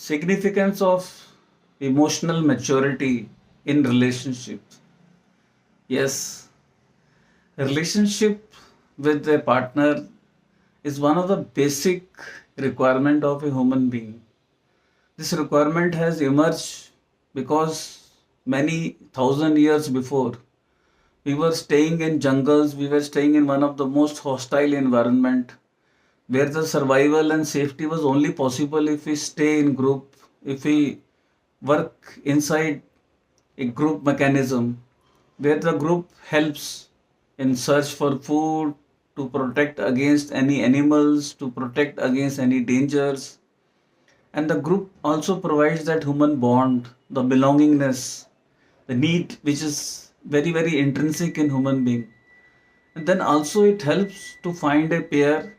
Significance of emotional maturity in relationships. Yes, relationship with a partner is one of the basic requirement of a human being. This requirement has emerged because many thousand years before we were staying in jungles, we were staying in one of the most hostile environment where the survival and safety was only possible if we stay in group, if we work inside a group mechanism where the group helps in search for food, to protect against any animals, to protect against any dangers. And the group also provides that human bond, the belongingness, the need which is very, very intrinsic in human being. And then also it helps to find a pair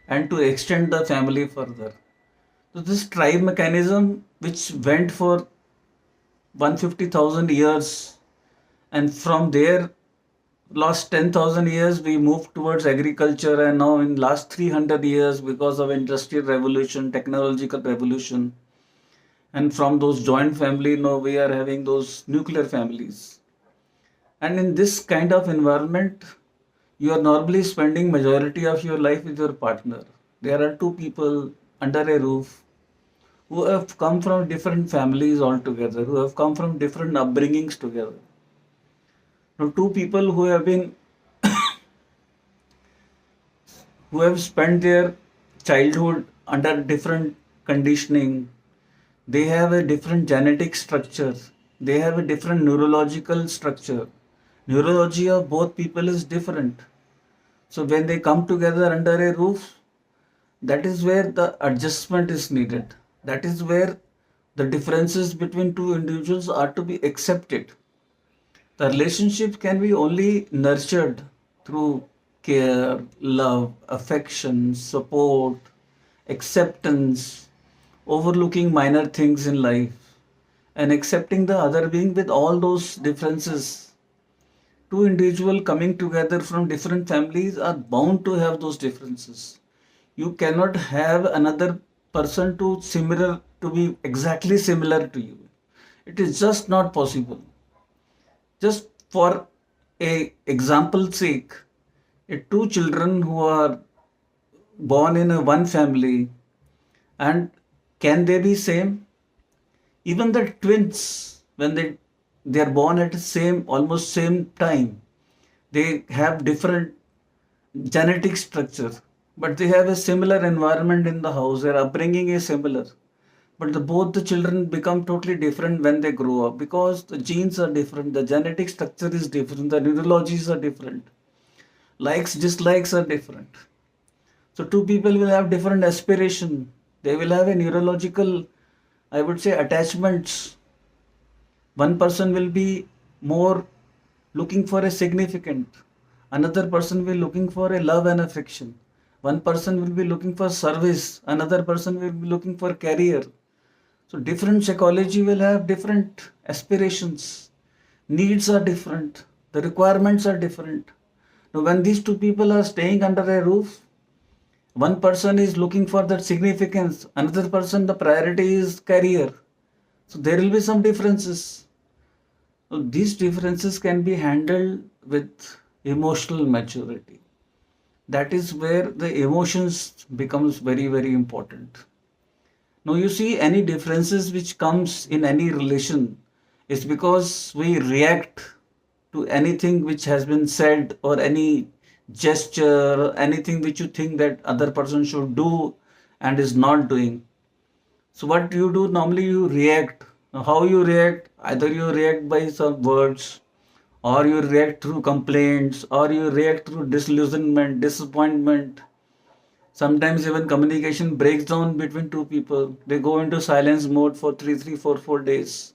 and to extend the family further. So this tribe mechanism which went for 150,000 years, and from there last 10,000 years we moved towards agriculture, and now in last 300 years because of industrial revolution, technological revolution, and from those joint family now we are having those nuclear families. And in this kind of environment you are normally spending majority of your life with your partner. There are two people under a roof who have come from different families altogether, who have come from different upbringings together. Now, two people who have spent their childhood under different conditioning, they have a different genetic structure, they have a different neurological structure. Neurology of both people is different. So when they come together under a roof, that is where the adjustment is needed. That is where the differences between two individuals are to be accepted. The relationship can be only nurtured through care, love, affection, support, acceptance, overlooking minor things in life, and accepting the other being with all those differences. Two individuals coming together from different families are bound to have those differences. You cannot have another person to be exactly similar to you. It is just not possible. Just for a example's sake, two children who are born in a one family, and can they be same? Even the twins, when they are born at the same almost same time, they have different genetic structure, but they have a similar environment in the house. Their upbringing is similar, but both the children become totally different when they grow up because the genes are different, the genetic structure is different, the neurologies are different, likes dislikes are different. So two people will have different aspiration. They will have a neurological, I would say, attachments. One person will be more looking for a significant. Another person will be looking for a love and affection. One person will be looking for service. Another person will be looking for career. So different psychology will have different aspirations. Needs are different. The requirements are different. Now when these two people are staying under a roof, one person is looking for that significance, another person the priority is career. So there will be some differences. So these differences can be handled with emotional maturity. That is where the emotions becomes very, very important. Now you see any differences which comes in any relation is because we react to anything which has been said, or any gesture, anything which you think that other person should do and is not doing. So what you do normally, you react. Now how you react? Either you react by some words, or you react through complaints, or you react through disillusionment, disappointment. Sometimes even communication breaks down between two people. They go into silence mode for 4 days.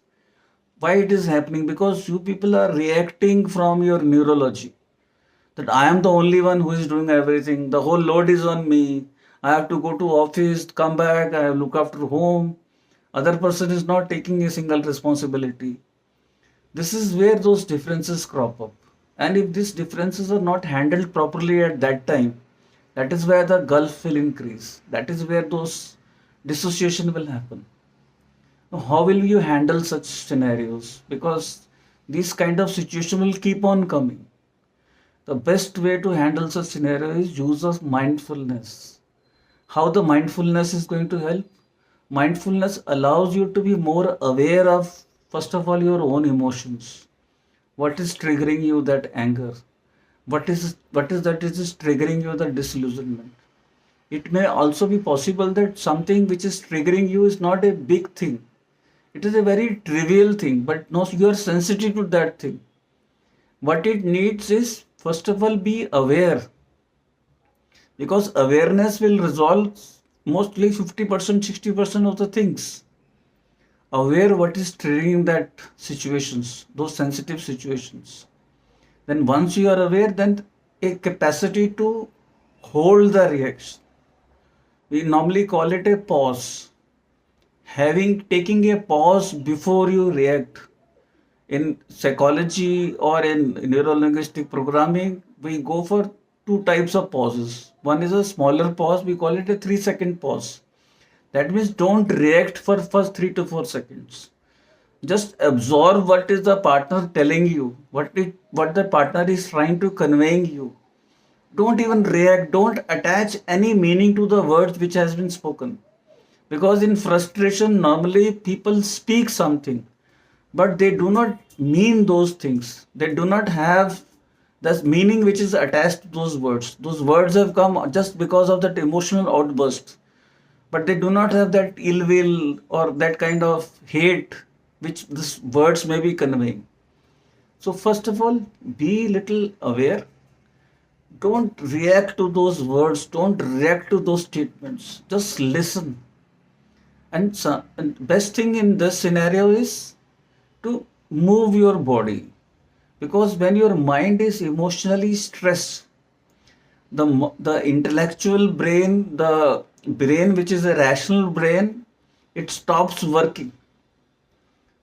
Why it is happening? Because you people are reacting from your neurology. That I am the only one who is doing everything. The whole load is on me. I have to go to office, come back, I have to look after home. Other person is not taking a single responsibility. This is where those differences crop up. And if these differences are not handled properly at that time, that is where the gulf will increase. That is where those dissociation will happen. How will you handle such scenarios? Because this kind of situation will keep on coming. The best way to handle such scenario is use of mindfulness. How the mindfulness is going to help? Mindfulness allows you to be more aware of, first of all, your own emotions. What is triggering you that anger? What is that is triggering you the disillusionment? It may also be possible that something which is triggering you is not a big thing. It is a very trivial thing, but no, you are sensitive to that thing. What it needs is, first of all, be aware, because awareness will resolve mostly 50%, 60% of the things. Aware what is triggering that situations, those sensitive situations. Then once you are aware, then a capacity to hold the reaction. We normally call it a pause. Taking a pause before you react. In psychology or in neuro-linguistic programming, we go for two types of pauses. One is a smaller pause, we call it a 3-second pause. That means don't react for first 3 to 4 seconds. Just absorb what is the partner telling you, what the partner is trying to conveying you. Don't even react, don't attach any meaning to the words which has been spoken. Because in frustration, normally people speak something, but they do not mean those things. They do not have the meaning which is attached to those words. Those words have come just because of that emotional outburst, but they do not have that ill will or that kind of hate which these words may be conveying. So, first of all, be little aware. Don't react to those words, don't react to those statements. Just listen. And best thing in this scenario is to move your body, because when your mind is emotionally stressed, the intellectual brain, the brain which is a rational brain, it stops working.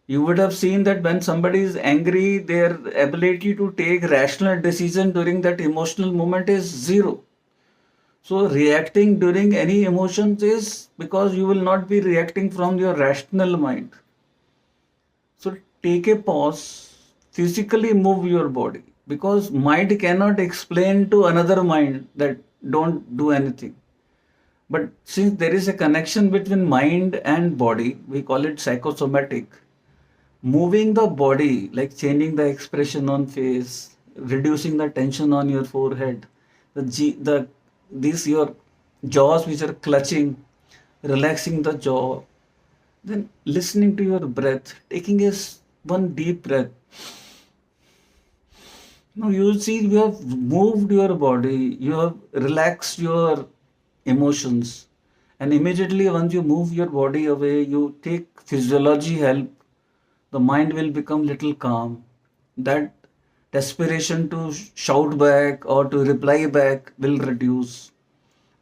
You would have seen that when somebody is angry, their ability to take rational decision during that emotional moment is zero. So reacting during any emotions is because you will not be reacting from your rational mind. So take a pause, physically move your body, because mind cannot explain to another mind that don't do anything. But since there is a connection between mind and body, we call it psychosomatic. Moving the body, like changing the expression on face, reducing the tension on your forehead, these your jaws which are clutching, relaxing the jaw, then listening to your breath, taking one deep breath. Now you see you have moved your body, you have relaxed your emotions, and immediately once you move your body away, you take physiology help, the mind will become little calm. That desperation to shout back or to reply back will reduce.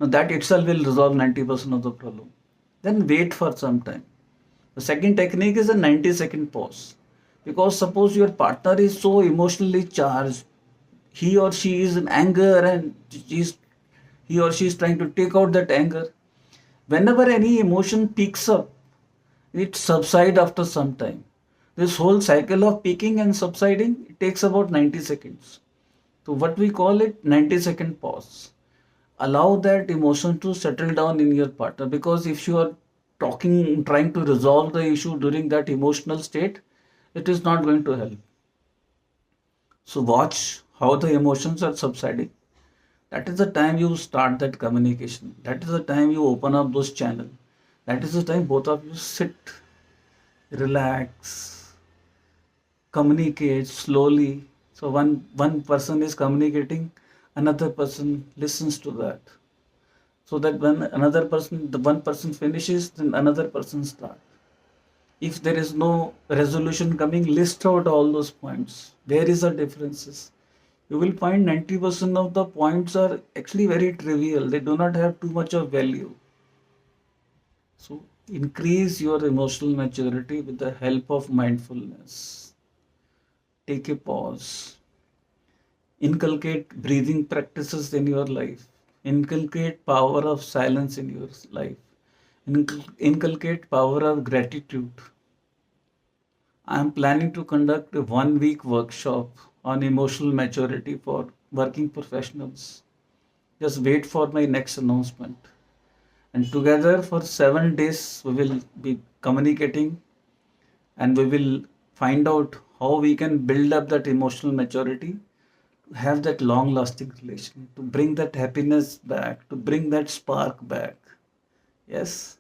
Now that itself will resolve 90% of the problem. Then wait for some time. The second technique is a 90-second pause. Because suppose your partner is so emotionally charged, he or she is in anger and he or she is trying to take out that anger. Whenever any emotion peaks up, it subsides after some time. This whole cycle of peaking and subsiding, it takes about 90 seconds. So what we call it 90-second pause. Allow that emotion to settle down in your partner, because if you are talking, trying to resolve the issue during that emotional state, it is not going to help. So watch how the emotions are subsiding. That is the time you start that communication. That is the time you open up those channels. That is the time both of you sit, relax, communicate slowly. So one person is communicating, another person listens to that. So that when the one person finishes, then another person starts. If there is no resolution coming, list out all those points. Where is the differences? You will find 90% of the points are actually very trivial. They do not have too much of value. So increase your emotional maturity with the help of mindfulness. Take a pause. Inculcate breathing practices in your life. Inculcate power of silence in your life. Inculcate power of gratitude. I'm planning to conduct a 1 week workshop on emotional maturity for working professionals. Just wait for my next announcement. And together for 7 days, we will be communicating and we will find out how we can build up that emotional maturity to have that long lasting relation, to bring that happiness back, to bring that spark back. Yes.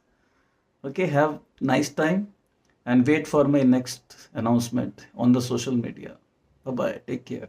Okay, have nice time and wait for my next announcement on the social media. Bye bye. Take care.